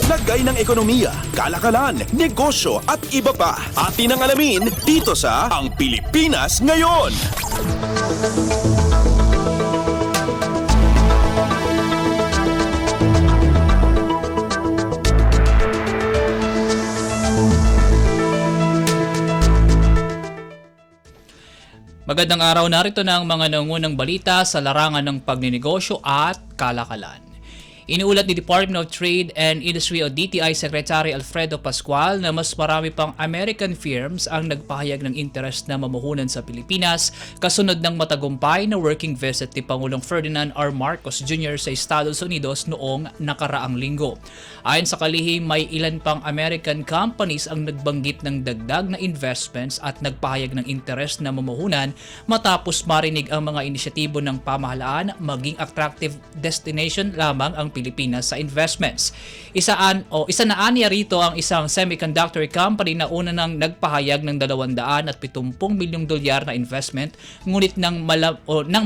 Lagay ng ekonomiya, kalakalan, negosyo at iba pa. Atin ang alamin dito sa Ang Pilipinas Ngayon. Magandang araw, narito na ang mga nangungunang balita sa larangan ng pagninegosyo at kalakalan. Iniulat ni Department of Trade and Industry o DTI Secretary Alfredo Pascual na mas marami pang American firms ang nagpahayag ng interest na mamuhunan sa Pilipinas kasunod ng matagumpay na working visit ni Pangulong Ferdinand R. Marcos Jr. sa Estados Unidos noong nakaraang linggo. Ayon sa kalihim, may ilan pang American companies ang nagbanggit ng dagdag na investments at nagpahayag ng interest na mamuhunan matapos marinig ang mga inisyatibo ng pamahalaan maging attractive destination lamang ang Pilipinas sa investments. Isa na aniya rito ang isang semiconductor company na una nang nagpahayag ng $270 milyong na investment, ngunit nang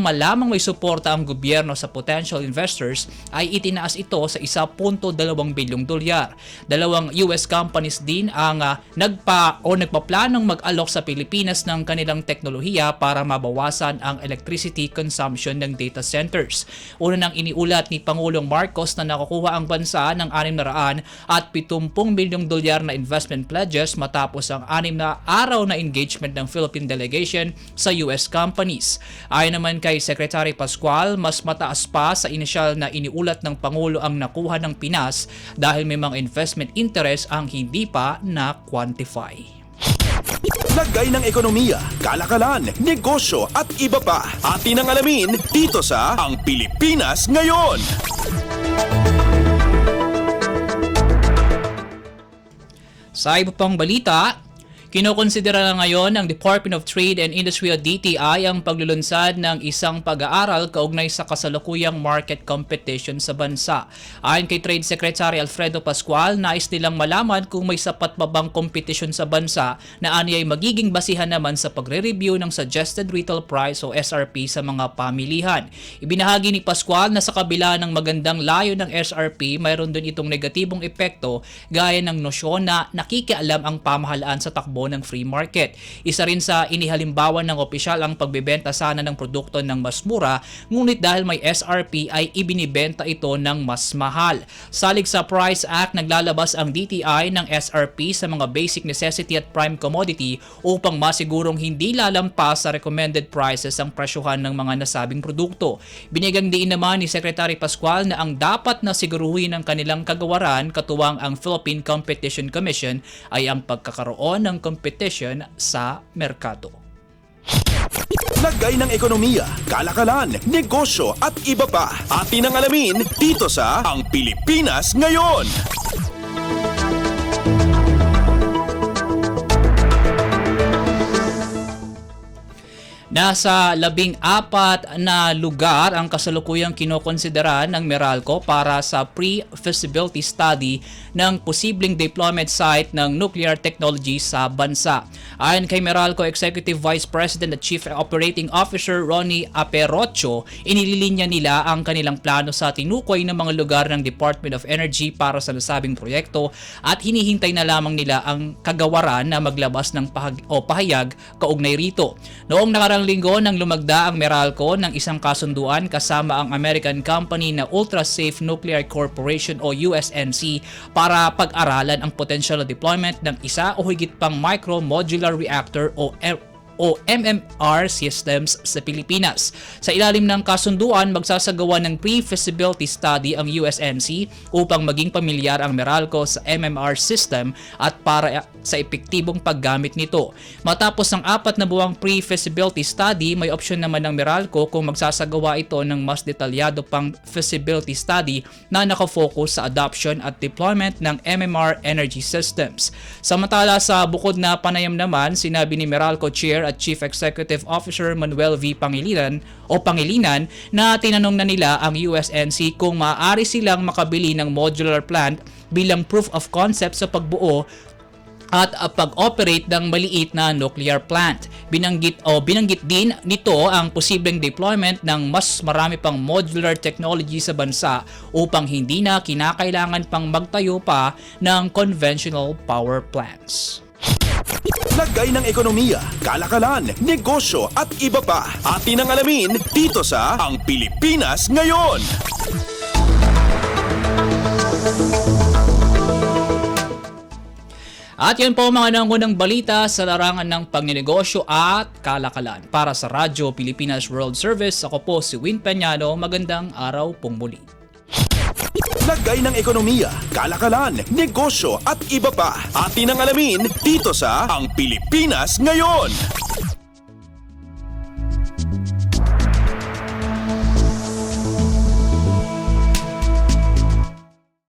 malamang may suporta ang gobyerno sa potential investors ay itinaas ito sa $1.2 bilyong. Dalawang US companies din ang nagpaplanong mag-alok sa Pilipinas ng kanilang teknolohiya para mabawasan ang electricity consumption ng data centers. Una nang iniulat ni Pangulong Marcos na nakukuha ang bansa ng $670 milyong na investment pledges matapos ang 6 na araw na engagement ng Philippine delegation sa US companies. Ayon naman kay Secretary Pascual, mas mataas pa sa inisyal na iniulat ng Pangulo ang nakuha ng Pinas dahil may mga investment interest ang hindi pa na-quantify. Lagay ng ekonomiya, kalakalan, negosyo at iba pa. Atin ang alamin dito sa Ang Pilipinas Ngayon. Sa iba pang balita, kinokonsidera na ngayon ng Department of Trade and Industry o DTI ang paglulunsad ng isang pag-aaral kaugnay sa kasalukuyang market competition sa bansa. Ayon kay Trade Secretary Alfredo Pascual, nais nilang malaman kung may sapat pa bang kompetisyon sa bansa na aniyay magiging basihan naman sa pagre-review ng Suggested Retail Price o SRP sa mga pamilihan. Ibinahagi ni Pascual na sa kabila ng magandang layo ng SRP, mayroon din itong negatibong epekto gaya ng nosyon na nakikialam ang pamahalaan sa takbo ng free market. Isa rin sa inihalimbawan ng opisyal ang pagbebenta sana ng produkto ng mas mura, ngunit dahil may SRP ay ibinibenta ito ng mas mahal. Salig sa Price Act, naglalabas ang DTI ng SRP sa mga basic necessity at prime commodity upang masigurong hindi lalampas sa recommended prices ang presyuhan ng mga nasabing produkto. Binigyang diin naman ni Secretary Pascual na ang dapat na siguruhin ng kanilang kagawaran, katuwang ang Philippine Competition Commission, ay ang pagkakaroon ng competition sa merkado. Lagay ng ekonomiya, kalakalan, negosyo at iba pa. Atin ang alamin dito sa Ang Pilipinas Ngayon. Nasa 14 na lugar ang kasalukuyang kinokonsidera ng Meralco para sa pre-feasibility study ng posibleng deployment site ng nuclear technology sa bansa. Ayon kay Meralco Executive Vice President at Chief Operating Officer Ronnie Aperocho, inililinya nila ang kanilang plano sa tinukoy ng mga lugar ng Department of Energy para sa nasabing proyekto at hinihintay na lamang nila ang kagawaran na maglabas ng pahayag kaugnay rito. Noong nakarang linggo nang lumagda ang Meralco ng isang kasunduan kasama ang American company na Ultra Safe Nuclear Corporation o USNC para pag-aralan ang potential deployment ng isa o higit pang micro-modular reactor o MMR systems sa Pilipinas. Sa ilalim ng kasunduan, magsasagawa ng pre-feasibility study ang USNC upang maging pamilyar ang Meralco sa MMR system at para sa epektibong paggamit nito. Matapos ang 4 na buwang pre-feasibility study, may opsyon naman ng Meralco kung magsasagawa ito ng mas detalyado pang feasibility study na nakafocus sa adoption at deployment ng MMR energy systems. Samantala sa bukod na panayam naman, sinabi ni Meralco Chair at Chief Executive Officer Manuel V. Pangilinan na tinanong na nila ang USNC kung maaari silang makabili ng modular plant bilang proof of concept sa pagbuo at pag-operate ng maliit na nuclear plant. Binanggit din nito ang posibleng deployment ng mas marami pang modular technology sa bansa upang hindi na kinakailangan pang magtayo pa ng conventional power plants. Lagay ng ekonomiya, kalakalan, negosyo at iba pa. Atin ang alamin dito sa Ang Pilipinas Ngayon. At yan po mga nangunang balita sa larangan ng pagninegosyo at kalakalan. Para sa Radyo Pilipinas World Service, ako po si Win Peñano. Magandang araw pong muli. Lagay ng ekonomiya, kalakalan, negosyo at iba pa. Atin ang alamin dito sa Ang Pilipinas Ngayon.